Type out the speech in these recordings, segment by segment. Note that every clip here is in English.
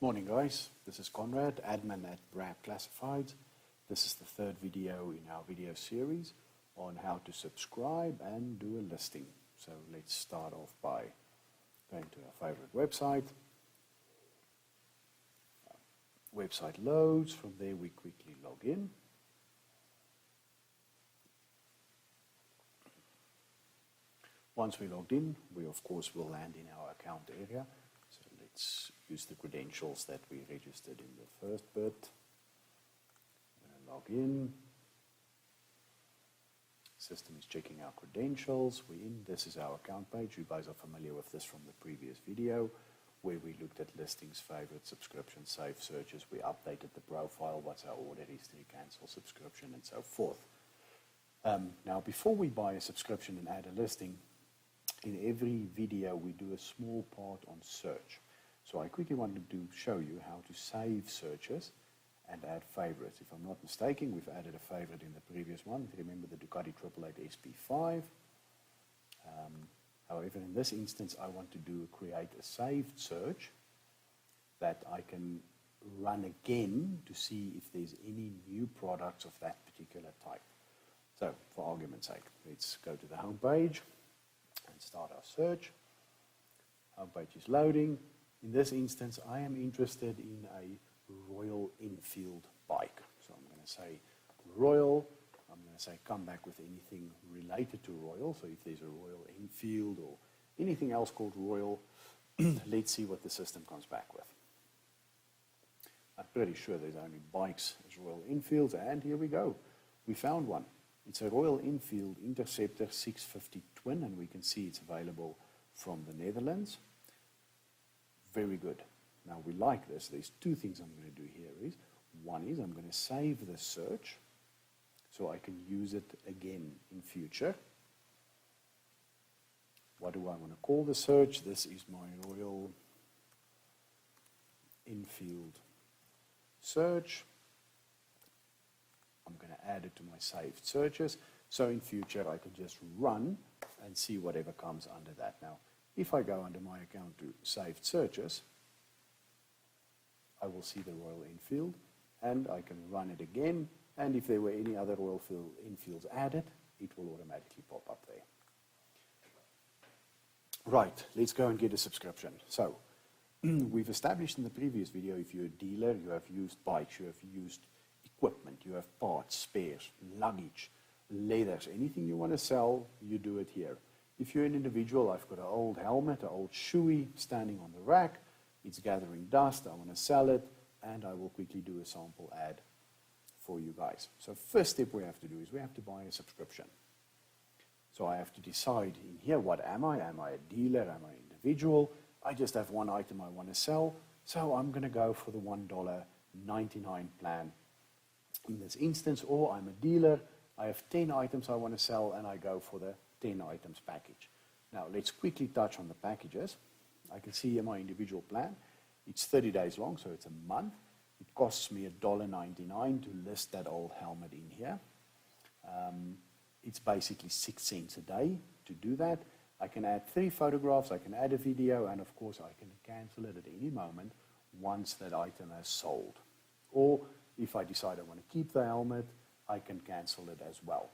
Morning guys, this is Conrad, admin at BraaapClassifieds. This is the third video in our video series on how to subscribe and do a listing. So let's start off by going to our favorite website. Website loads, from there we quickly log in. Once we're logged in, we of course will land in our account area. So let's use the credentials that we registered in the first bit. I'm going to log in. System is checking our credentials. We're in. This is our account page. You guys are familiar with this from the previous video where we looked at listings, favorites, subscriptions, save searches. We updated the profile, what's our order history, cancel subscription, and so forth. Now, before we buy a subscription and add a listing, in every video we do a small part on search. So I quickly wanted to show you how to save searches and add favorites. If I'm not mistaken, we've added a favorite in the previous one. If you remember the Ducati 888 SP5. However, in this instance, I want to create a saved search that I can run again to see if there's any new products of that particular type. So, for argument's sake, let's go to the home page and start our search. Home page is loading. In this instance, I am interested in a Royal Enfield bike. So I'm going to say Royal. I'm going to say come back with anything related to Royal. So if there's a Royal Enfield or anything else called Royal, let's see what the system comes back with. I'm pretty sure there's only bikes as Royal Enfields, and here we go. We found one. It's a Royal Enfield Interceptor 650 Twin, and we can see it's available from the Netherlands. Very good. Now we like this. There's two things I'm going to do here. One is I'm going to save the search so I can use it again in future. What do I want to call the search? This is my Royal Enfield search. I'm going to add it to my saved searches. So in future I can just run and see whatever comes under that. Now, if I go under my account to saved searches, I will see the Royal Enfield and I can run it again. And if there were any other Royal Enfields added, it will automatically pop up there. Right, let's go and get a subscription. So, we've established in the previous video, if you're a dealer, you have used bikes, you have used equipment, you have parts, spares, luggage, leathers, anything you want to sell, you do it here. If you're an individual, I've got an old helmet, an old shoey standing on the rack, it's gathering dust, I want to sell it, and I will quickly do a sample ad for you guys. So first step we have to do is we have to buy a subscription. So I have to decide in here, what am I? Am I a dealer? Am I an individual? I just have one item I want to sell, so I'm going to go for the $1.99 plan in this instance, or I'm a dealer, I have 10 items I want to sell, and I go for the 10 items package. Now let's quickly touch on the packages. I can see here my individual plan. It's 30 days long, so it's a month. It costs me $1.99 to list that old helmet in here. It's basically 6 cents a day to do that. I can add 3 photographs, I can add a video, and of course I can cancel it at any moment once that item has sold. Or if I decide I want to keep the helmet, I can cancel it as well.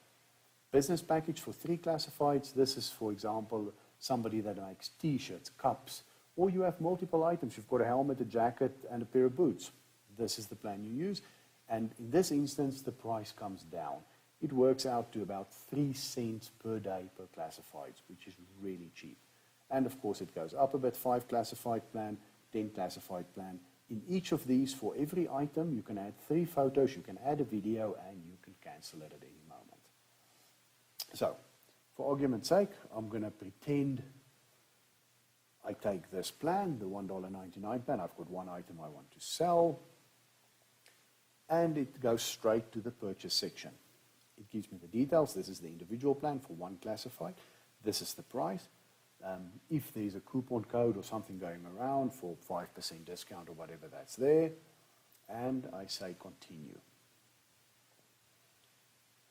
Business package for 3 classifieds. This is, for example, somebody that makes t-shirts, cups, or you have multiple items. You've got a helmet, a jacket, and a pair of boots. This is the plan you use. And in this instance, the price comes down. It works out to about 3 cents per day per classifieds, which is really cheap. And of course, it goes up a bit, 5 classified plan, 10 classified plan. In each of these, for every item, you can add 3 photos, you can add a video, and you can cancel it at any moment. So, for argument's sake, I'm going to pretend I take this plan, the $1.99 plan. I've got one item I want to sell, and it goes straight to the purchase section. It gives me the details. This is the individual plan for 1 classified. This is the price. If there's a coupon code or something going around for 5% discount or whatever that's there, and I say continue.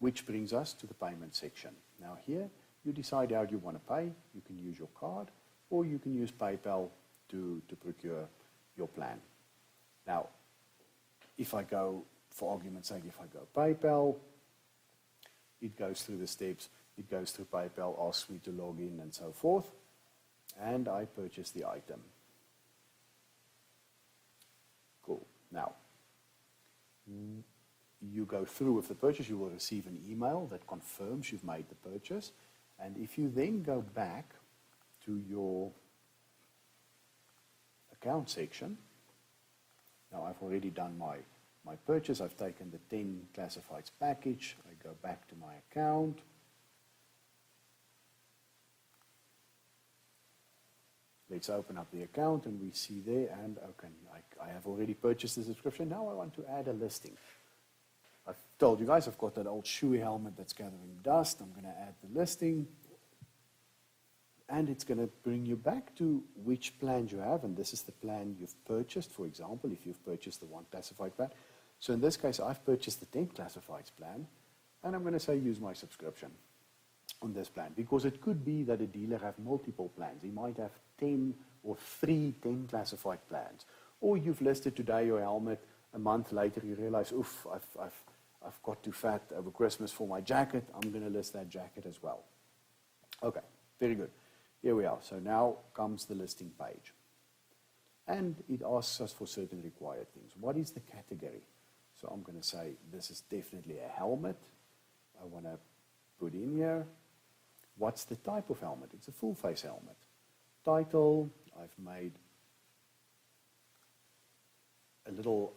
Which brings us to the payment section. Now here, you decide how you want to pay. You can use your card, or you can use PayPal to procure your plan. Now, if I go, for argument's sake, if I go PayPal, it goes through the steps, it goes through PayPal, asks me to log in and so forth, and I purchase the item. Cool. Now, you go through with the purchase, you will receive an email that confirms you've made the purchase, and if you then go back to your account section, now I've already done my purchase, I've taken the 10 classifieds package, I go back to my account, let's open up the account and we see there, and okay, I have already purchased the subscription, now I want to add a listing. I've told you guys I've got that old shoey helmet that's gathering dust, I'm going to add the listing, and it's going to bring you back to which plan you have, and this is the plan you've purchased, for example, if you've purchased the 1 classified plan. So in this case, I've purchased the 10 classifieds plan, and I'm going to say use my subscription on this plan, because it could be that a dealer have multiple plans. He might have 10 or 3 10 classified plans, or you've listed today your helmet, a month later you realize, oof, I've got too fat over Christmas for my jacket, I'm going to list that jacket as well. Okay, very good. Here we are. So now comes the listing page. And it asks us for certain required things. What is the category? So I'm going to say this is definitely a helmet. I want to put in here. What's the type of helmet? It's a full face helmet. Title, I've made a little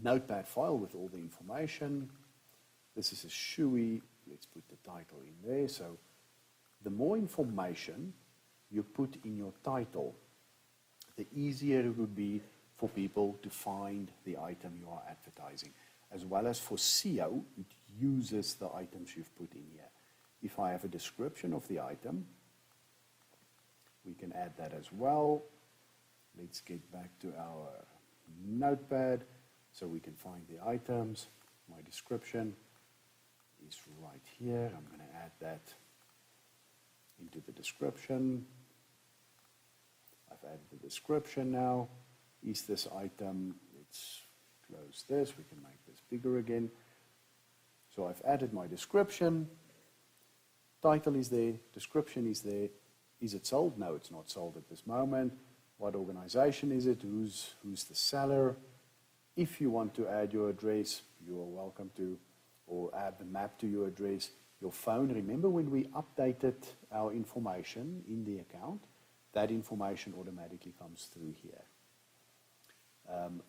notepad file with all the information. This is a shoey. Let's put the title in there. So the more information you put in your title, the easier it would be for people to find the item you are advertising. As well as for SEO, it uses the items you've put in here. If I have a description of the item, we can add that as well. Let's get back to our notepad so we can find the items. My description is right here. I'm going to add that into the description. I've added the description now. Is this item, let's close this, we can make this bigger again. So I've added my description, title is there, description is there. Is it sold? No, it's not sold at this moment. What organization is it? Who's the seller? If you want to add your address, you are welcome to, or add the map to your address. Your phone, remember when we updated our information in the account, that information automatically comes through here.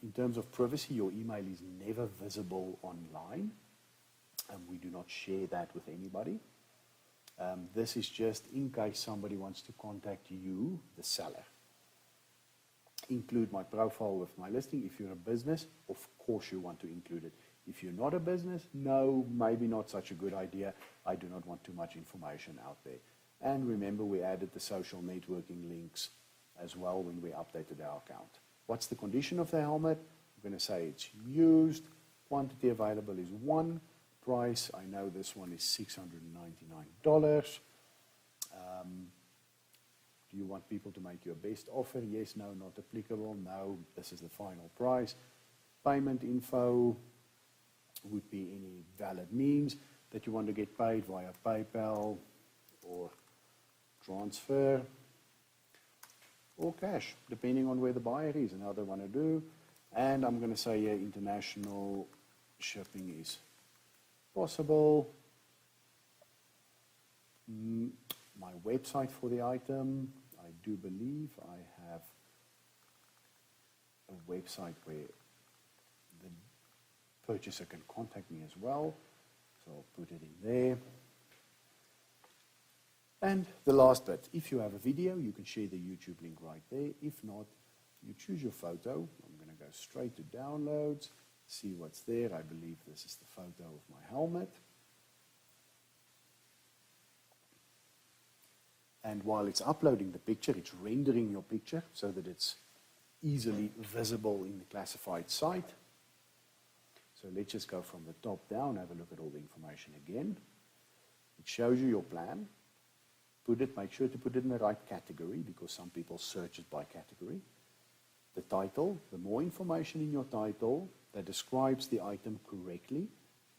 In terms of privacy, your email is never visible online, and we do not share that with anybody. This is just in case somebody wants to contact you, the seller. Include my profile with my listing. If you're a business, of course you want to include it. If you're not a business, no, maybe not such a good idea. I do not want too much information out there. And remember, we added the social networking links as well when we updated our account. What's the condition of the helmet? I'm going to say it's used. Quantity available is 1. Price, I know this one is $699. Do you want people to make you a best offer? Yes, no, not applicable. No, this is the final price. Payment info would be any valid means that you want to get paid via PayPal or transfer or cash, depending on where the buyer is and how they want to do. And I'm going to say here, international shipping is possible. My website for the item, I do believe I have a website where the purchaser can contact me as well. So I'll put it in there. And the last bit, if you have a video, you can share the YouTube link right there. If not, you choose your photo. I'm going to go straight to downloads, see what's there. I believe this is the photo of my helmet. And while it's uploading the picture, it's rendering your picture so that it's easily visible in the classified site. So let's just go from the top down, have a look at all the information again. It shows you your plan. Make sure to put it in the right category because some people search it by category. the title. The more information in your title that describes the item correctly,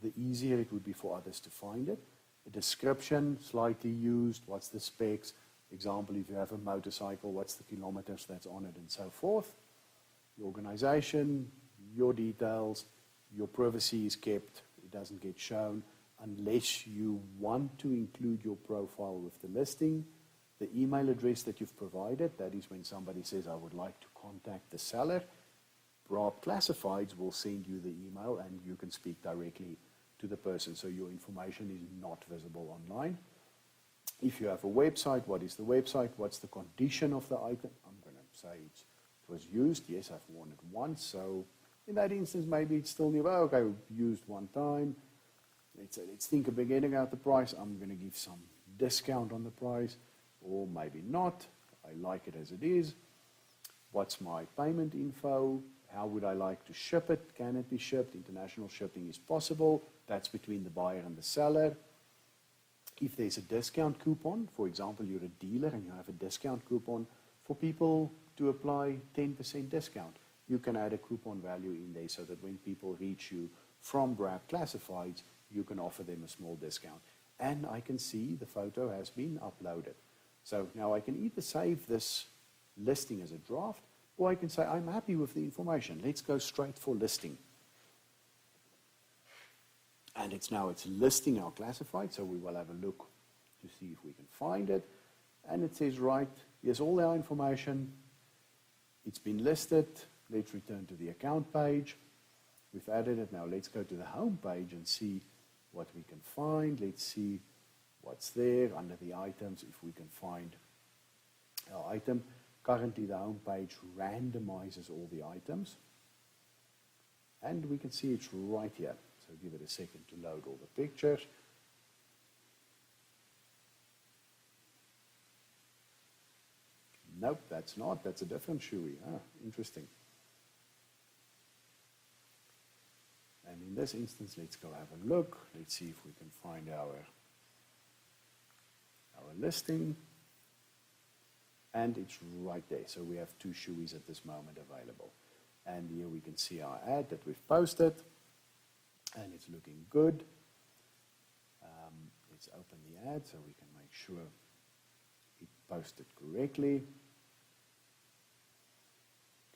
the easier it would be for others to find it. A description, slightly used, what's the specs, example, if you have a motorcycle, what's the kilometers that's on it, and so forth. The organization, your details, your privacy is kept, it doesn't get shown unless you want to include your profile with the listing. The email address that you've provided, that is when somebody says, I would like to contact the seller, BraaapClassifieds will send you the email and you can speak directly to the person, so your information is not visible online. If you have a website, what is the website? What's the condition of the item? I'm going to say it was used. Yes, I've worn it once, so in that instance, maybe it's still new. Oh, okay, used one time. Let's think of getting out the price. I'm going to give some discount on the price, or maybe not. I like it as it is. What's my payment info? How would I like to ship it? Can it be shipped? International shipping is possible. That's between the buyer and the seller. If there's a discount coupon, for example, you're a dealer and you have a discount coupon for people to apply 10% discount, you can add a coupon value in there so that when people reach you from BraaapClassifieds, you can offer them a small discount. And I can see the photo has been uploaded. So now I can either save this listing as a draft, or I can say, I'm happy with the information. Let's go straight for listing. And it's listing now classified, so we will have a look to see if we can find it. And it says, right, here's all our information. It's been listed. Let's return to the account page. We've added it. Now let's go to the home page and see what we can find. Let's see what's there under the items, if we can find our item. Currently, the home page randomizes all the items. And we can see it's right here. So give it a second to load all the pictures. Nope, that's not. That's a different shoey. Ah, interesting. And in this instance, let's go have a look. Let's see if we can find our listing. And it's right there. So we have two shoeys at this moment available. And here we can see our ad that we've posted. And it's looking good. Let's open the ad so we can make sure it posted correctly.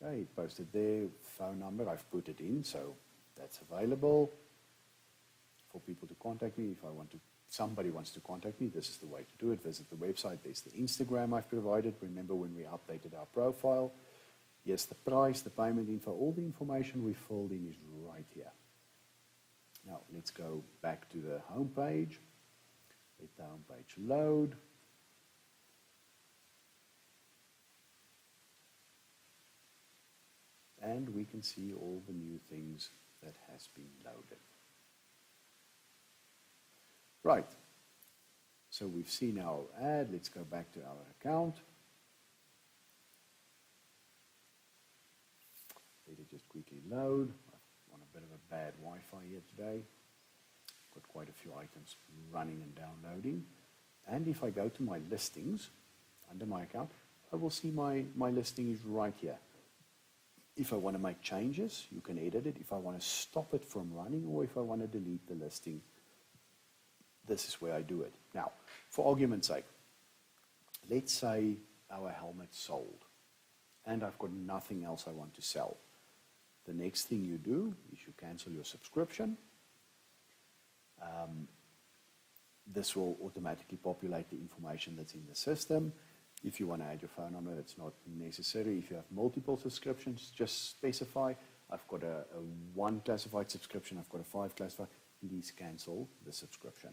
Okay, it posted there. Phone number, I've put it in, so that's available for people to contact me. If somebody wants to contact me, this is the way to do it. Visit the website. There's the Instagram I've provided. Remember when we updated our profile. Yes, the price, the payment info, all the information we filled in is right here. Now let's go back to the home page. Let the home page load. And we can see all the new things that has been loaded. Right, so we've seen our ad. Let's go back to our account. Let it just quickly load. I'm on a bit of a bad Wi-Fi here today. Got quite a few items running and downloading. And if I go to my listings, under my account, I will see my listing is right here. If I want to make changes, you can edit it. If I want to stop it from running, or if I want to delete the listing, this is where I do it. Now, for argument's sake, let's say our helmet's sold, and I've got nothing else I want to sell. The next thing you do is you cancel your subscription. This will automatically populate the information that's in the system. If you want to add your phone number, it's not necessary. If you have multiple subscriptions, just specify, I've got a 1 classified subscription, I've got a 5 classified, please cancel the subscription.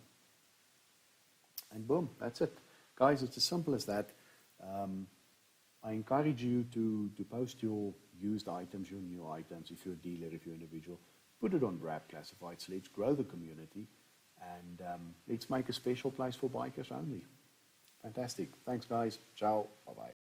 And boom, that's it. Guys, it's as simple as that. I encourage you to post your used items, your new items, if you're a dealer, if you're an individual, put it on BraaapClassifieds. Let's grow the community, and let's make a special place for bikers only. Fantastic. Thanks, guys. Ciao. Bye-bye.